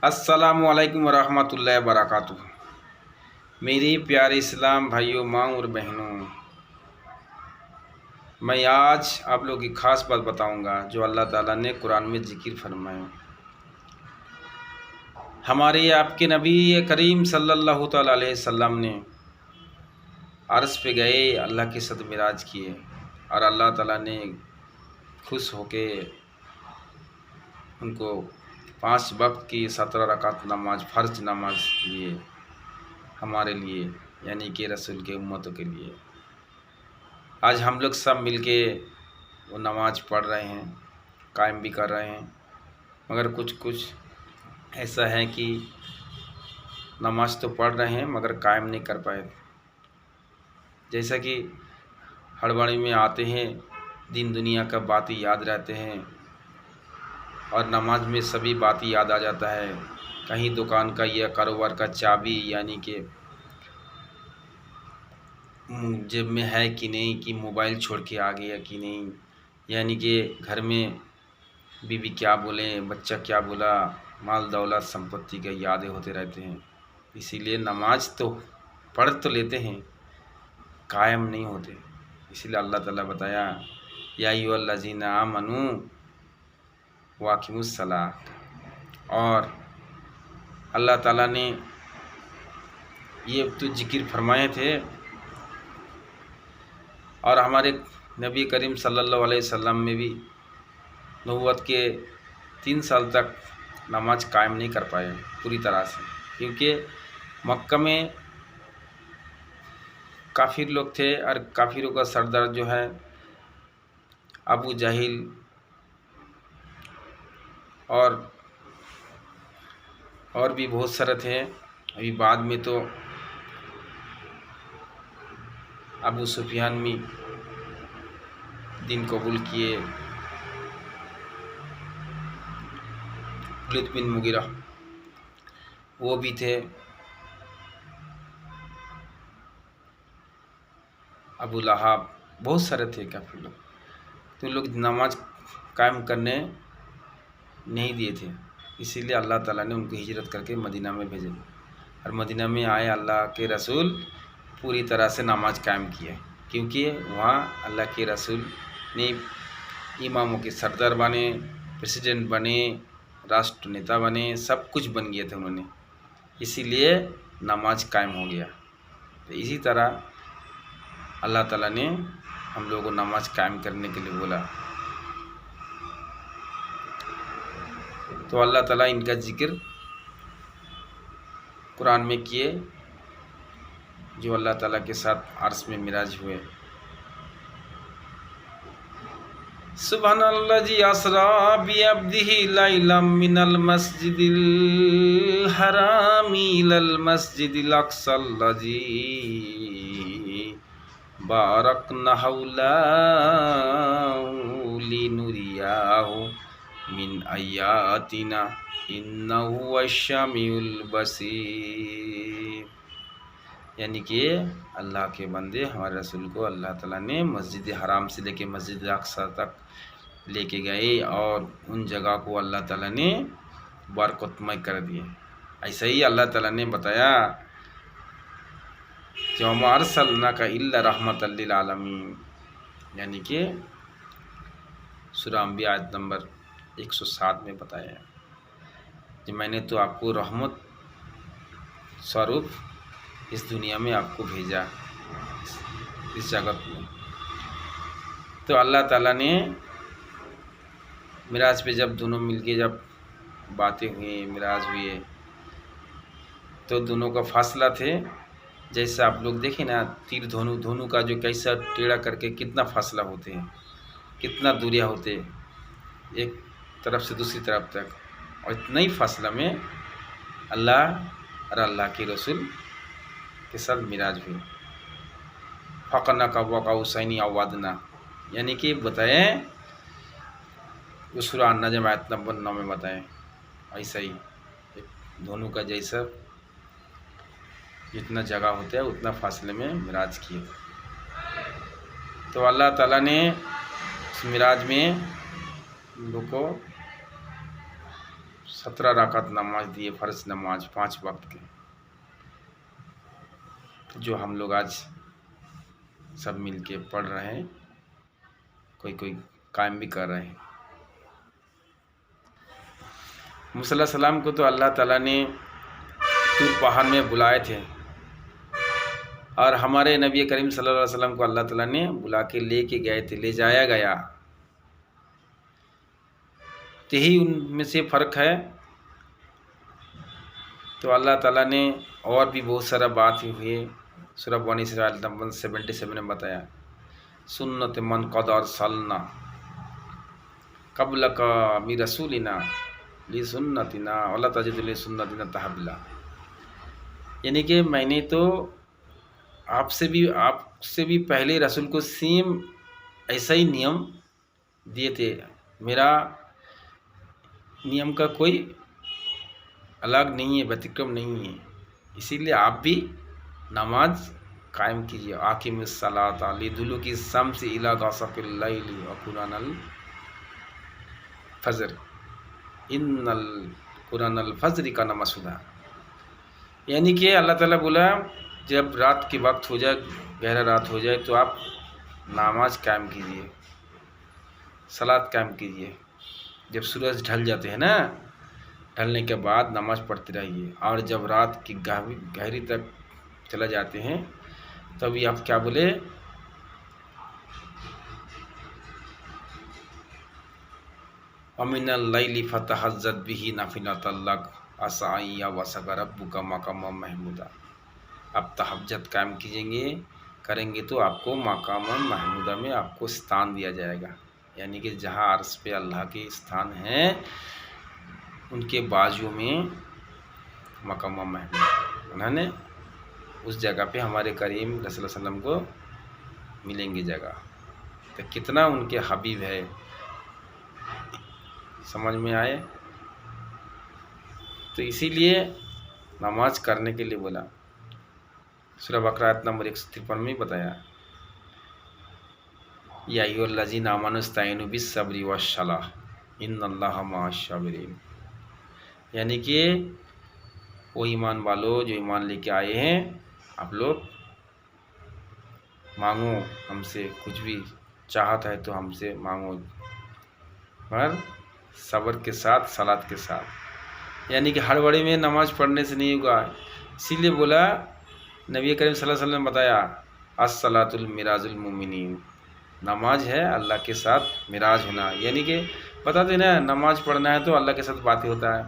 अस्सलामुअलैकुम वरहमतुल्लाहि वबरकातुहू। मेरे प्यारे इस्लाम भाइयों, माँ और बहनों, मैं आज आप लोगों की ख़ास बात बताऊंगा जो अल्लाह ताला ने कुरान में जिक्र फरमाया। हमारे आपके नबी करीम सल्लल्लाहु ताला अलैहि वसल्लम ने अर्श पे गए, अल्लाह के साथ मिराज किए और अल्लाह ताला ने खुश होके उनको 5 वक्त की 17 रकात नमाज, फ़र्ज नमाज लिए हमारे लिए, यानी कि रसूल के उम्मतों के लिए। आज हम लोग सब मिलके वो नमाज पढ़ रहे हैं, कायम भी कर रहे हैं, मगर कुछ ऐसा है कि नमाज तो पढ़ रहे हैं मगर कायम नहीं कर पाए। जैसा कि हड़बड़ी में आते हैं, दिन दुनिया का बातें याद रहते हैं और नमाज में सभी बातें याद आ जाता है। कहीं दुकान का या कारोबार का चाबी यानी कि जेब में है कि नहीं, कि मोबाइल छोड़ के आ गया कि नहीं, यानी कि घर में बीवी क्या बोले, बच्चा क्या बोला, माल दौलत संपत्ति के यादें होते रहते हैं। इसीलिए नमाज तो पढ़ तो लेते हैं, कायम नहीं होते। इसीलिए अल्लाह ताला बताया, या अय्युहल्लज़ीना आमनू वाक़िमुस सलात। और अल्लाह ताला ने ये तो जिक्र फरमाए थे और हमारे नबी करीम सल्लल्लाहु अलैहि वसल्लम में भी नबूवत के 3 साल तक नमाज कायम नहीं कर पाए पूरी तरह से, क्योंकि मक्का में काफ़िर लोग थे और काफ़िरों का सरदार जो है अबू जहिल और भी बहुत सारे थे। अभी बाद में तो अबू सुफियान भी दीन कबूल किए, वलीद बिन मुगीरा वो भी थे, अबू लहाब, बहुत सारे थे काफ़ी लोग। तो लोग नमाज कायम करने नहीं दिए थे, इसीलिए अल्लाह ताला ने उनको हिजरत करके मदीना में भेजे और मदीना में आए अल्लाह के रसूल पूरी तरह से नमाज कायम किए, क्योंकि वहाँ अल्लाह के रसूल ने इमामों के सरदार बने, प्रेसिडेंट बने, राष्ट्र नेता बने, सब कुछ बन गए थे उन्होंने, इसीलिए नमाज कायम हो गया। तो इसी तरह अल्लाह ताला ने हम लोगों को नमाज कायम करने के लिए बोला। तो अल्लाह ताला इनका जिक्र कुरान में किए जो अल्लाह ताला के साथ अर्श में मिराज हुए। सुब्हानल्लाज़ी अस्रा बिअब्दिही लैलम मिनल मस्जिदिल हरामी इलल मस्जिदिल अक़्सल्लज़ी बारकना हौलाहु लिनुरियाहु मिन आयातिना इन्नहु हुवश-शमीउल बसीर। यानी कि अल्लाह के बंदे हमारे रसूल को अल्लाह ताला ने मस्जिद हराम से लेके मस्जिद अक़सा तक लेके गए और उन जगह को अल्लाह ताला ने बरकतमय कर दिए। ऐसे ही अल्लाह ताला ने बताया, वमा अर्सलनाका इल्ला रहमतल लिल आलमीन, यानी कि सूरह अंबिया आयत नंबर 107 में बताया कि मैंने तो आपको रहमत स्वरूप इस दुनिया में आपको भेजा, इस जगत में। तो अल्लाह ताला ने मिराज पे जब दोनों मिलके जब बातें हुई, मिराज हुए, तो दोनों का फासला थे, जैसा आप लोग देखें ना, तीर धोनू का जो कैसा टेढ़ा करके कितना फासला होते हैं, कितना दूरियां होते एक तरफ से दूसरी तरफ तक, और इतना ही फासला में अल्लाह और अल्लाह के रसूल के साथ मिराज हुई। फ़क़ना का वक़ा हुसैनी अवादना, यानी कि बताएं उस सूरह अन-नजम आयत नंबर 9 में बताएं, ऐसा ही एक दोनों का जैसा जितना जगह होता है उतना फासले में मिराज किए। तो अल्लाह ताला ने इस मिराज में हम लोग को 17 रकात नमाज दिए, फ़र्ज नमाज 5 वक्त के, जो हम लोग आज सब मिल के पढ़ रहे हैं, कोई कोई कायम भी कर रहे हैं। मूसा सलाम को तो अल्लाह ताला ने तूर पहाड़ में बुलाए थे, और हमारे नबी करीम सल्लल्लाहु अलैहि वसल्लम को अल्लाह ताला ने बुला के लेके गए थे, ले जाया गया। तो यही उनमें से फ़र्क है। तो अल्लाह ताला ने और भी बहुत सारा बात हुई। सूरह बनी इसराइल नंबर 77 में बताया, सुन्नत मन क़द अरसलना क़ब्लक मिन रसूलिना ली सुन्नतिना वला तजिद ली सुन्नतिना तहविला। यानी कि मैंने तो आपसे भी पहले रसूल को सेम ऐसा ही नियम दिए थे। मेरा नियम का कोई अलग नहीं है, व्यतिक्रम नहीं है। इसीलिए आप भी नमाज कायम कीजिए। आकिमिस सलाता लिदुलुकी शम्स इला गसक़िल लैली व कुरानल फज्र इन्नल कुरानल फज्र कान मशहूदा। यानी कि अल्लाह ताला बोला, जब रात के वक्त हो जाए, गहरा रात हो जाए, तो आप नमाज कायम कीजिए, सलात कायम कीजिए। जब सूरज ढल जाते हैं ना, ढलने के बाद नमाज पढ़ते रहिए, और जब रात की गहरी तक चला जाते हैं, तभी आप क्या बोले, अमिनल लैली फतहज्जत बिही नाफिलतल लक असा अन यबअसक रब्बुका मक़ाम महमूदा। आप तहज्जुद कायम करेंगे तो आपको मक़ाम महमूदा में आपको स्थान दिया जाएगा। यानी कि जहाँ अर्श पे अल्लाह के स्थान हैं, उनके बाजू में मक़ाम महमूद, उन्होंने उस जगह पे हमारे करीम रसूल सल्लम को मिलेंगे जगह। तो कितना उनके हबीब है, समझ में आए। तो इसीलिए नमाज करने के लिए बोला। सूरह बकरा आयत नंबर 153 में बताया, या अय्युहल्लज़ीना आमनू इस्तईनु बिस्सब्रि वस्सलाह इन्नल्लाहा मअस-साबिरीन। यानी कि वो ईमान वालों जो ईमान लेके आए हैं, आप लोग मांगो हमसे, कुछ भी चाहत है तो हमसे मांगो, पर सब्र के साथ, सलात के साथ। यानी कि हड़बड़ी में नमाज पढ़ने से नहीं होगा। इसीलिए बोला, नबी करीम सल्लल्लाहु अलैहि वसल्लम बताया, अस्सलातुल मिराजुल मोमिनीन, नमाज है अल्लाह के साथ मिराज होना। यानी कि बताते ना, नमाज पढ़ना है तो अल्लाह के साथ बातें होता है,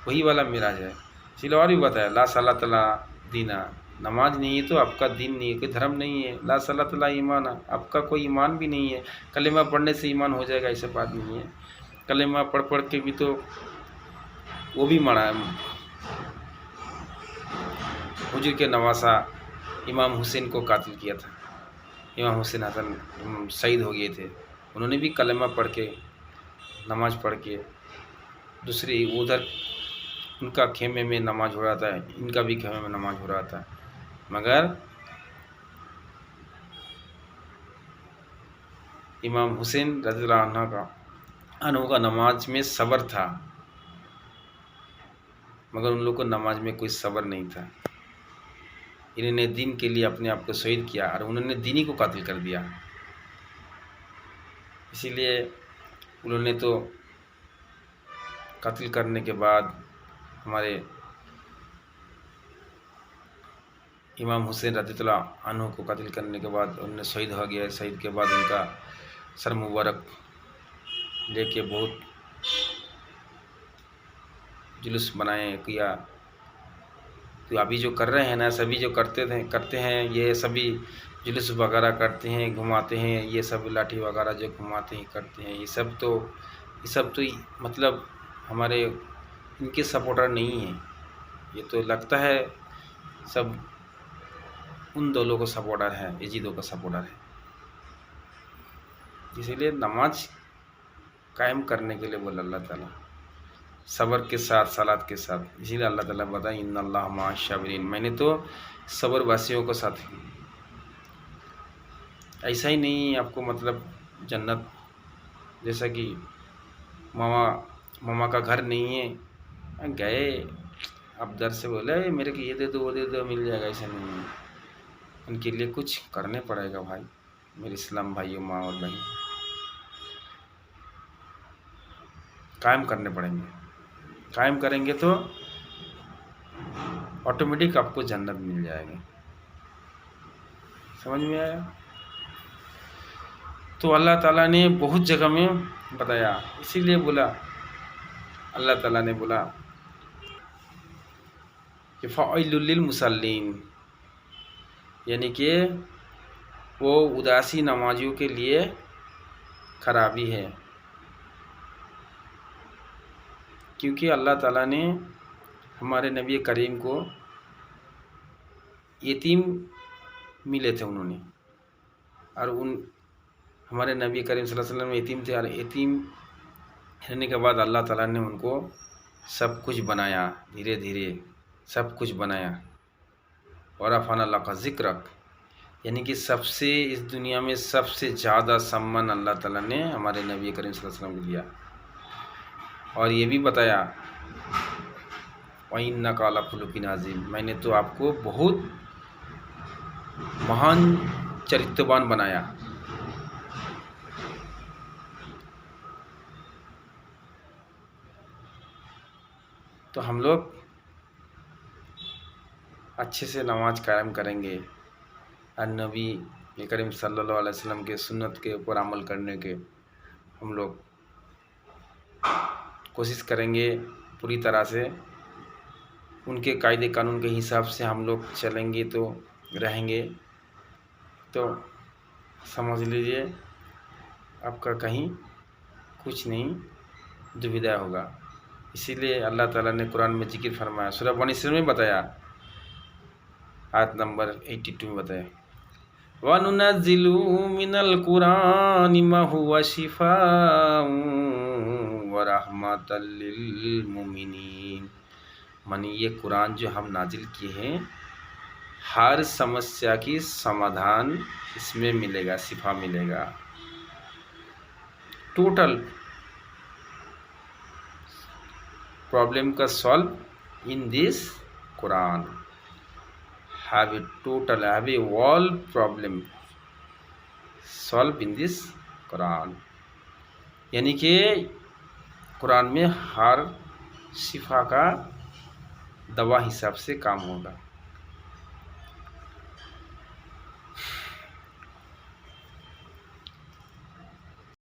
वही वाला मिराज है। इसलिए और भी बताया, ला सलात ला दीना, नमाज नहीं है तो आपका दीन नहीं है, कोई धर्म नहीं है। ला सलात ला ईमान, आपका कोई ईमान भी नहीं है। कलेमा पढ़ने से ईमान हो जाएगा, ऐसा बात नहीं है। कलेमा पढ़ के भी तो वो भी मरा है। हुजूर के नवासा इमाम हुसैन को कातिल किया था। इमाम हुसैन हसन शहीद हो गए थे। उन्होंने भी कलेमा पढ़ के, नमाज पढ़ के, दूसरी उधर उनका खेमे में नमाज हो रहा था, इनका भी खेमे में नमाज हो रहा था, मगर इमाम हुसैन रज़ियल्लाहु अन्हु का नमाज में सब्र था, मगर उन लोग को नमाज में कोई सब्र नहीं था। इन्होंने दीन के लिए अपने आप को शहीद किया और उन्होंने दीनी को कातिल कर दिया। इसीलिए उन्होंने तो कत्ल करने के बाद, हमारे इमाम हुसैन रज़ियल्लाहु अन्हु को कत्ल करने के बाद उन्होंने शहीद हो गया। शहीद के बाद उनका सर मुबारक लेके बहुत जुलूस बनाए किया। तो अभी जो कर रहे हैं ना, सभी जो करते हैं, ये सभी जुलूस वगैरह करते हैं, घुमाते हैं, ये सब लाठी वगैरह जो घुमाते हैं, करते हैं, ये सब तो मतलब हमारे इनके सपोर्टर नहीं है। ये तो लगता है सब उन दोनों को सपोर्टर है, यजीदों का सपोर्टर है। इसीलिए नमाज कायम करने के लिए बोला अल्लाह ताला, सब्र के साथ, सलात के साथ। इसीलिए अल्लाह ताला बताए, इन्नल्लाहा मअस-साबिरीन, मैंने तो सब्र वासियों को साथ। ऐसा ही नहीं आपको मतलब जन्नत, जैसा कि मामा का घर नहीं है गए, अब दर से बोले मेरे को ये दे दो वो दे दो, मिल जाएगा, ऐसा नहीं है। उनके लिए कुछ करने पड़ेगा भाई, मेरे इस्लाम भाइयों, माँ और बहन, कायम करने पड़ेंगे। कायम करेंगे तो ऑटोमेटिक आपको जन्नत मिल जाएगी। समझ में आया? तो अल्लाह ताला ने बहुत जगह में बताया, इसीलिए बोला, अल्लाह ताला ने बोला कि फ़ाइलुल लिल मुसल्लीन, यानी कि वो उदासी नमाजियों के लिए खराबी है, क्योंकि अल्लाह ताला ने हमारे नबी करीम को यतीम मिले थे उन्होंने, और उन हमारे नबी करीम सल्लल्लाहु अलैहि वसल्लम यतीम थे, और यतीम रहने के बाद अल्लाह ताला ने उनको सब कुछ बनाया, धीरे धीरे सब कुछ बनाया। और अफ़ान अल्लाह का ज़िक्र, यानी कि सबसे इस दुनिया में सबसे ज़्यादा सम्मान अल्लाह ताला ने हमारे नबी करीम सल्लल्लाहु अलैहि वसल्लम को दिया। और ये भी बताया वइन्नका अला खुलुकिन अज़ीम, मैंने तो आपको बहुत महान चरित्रवान बनाया। तो हम लोग अच्छे से नमाज कायम करेंगे और नबी करीम सल्लल्लाहु अलैहि वसल्लम के सुन्नत के ऊपर अमल करने के हम लोग कोशिश करेंगे पूरी तरह से। उनके कायदे कानून के हिसाब से हम लोग चलेंगे तो रहेंगे, तो समझ लीजिए आपका कहीं कुछ नहीं दुविधा होगा। इसीलिए अल्लाह ताला ने कुरान में जिक्र फरमाया, सूरह बनी इसराईल में बताया, आयत नंबर 82 में बताया, वनुनज़्ज़िलु मिनल कुरानि मा हुवा शिफ़ाउन व रहमतल लिल मुमिनीन, मानी ये कुरान जो हम नाजिल किए हैं, हर समस्या की समाधान इसमें मिलेगा, शिफा मिलेगा। टोटल प्रॉब्लम का solve in this Quran, have a all problem solve in this Quran, यानी कि कुरान में हर शिफा का दवा हिसाब से काम होगा।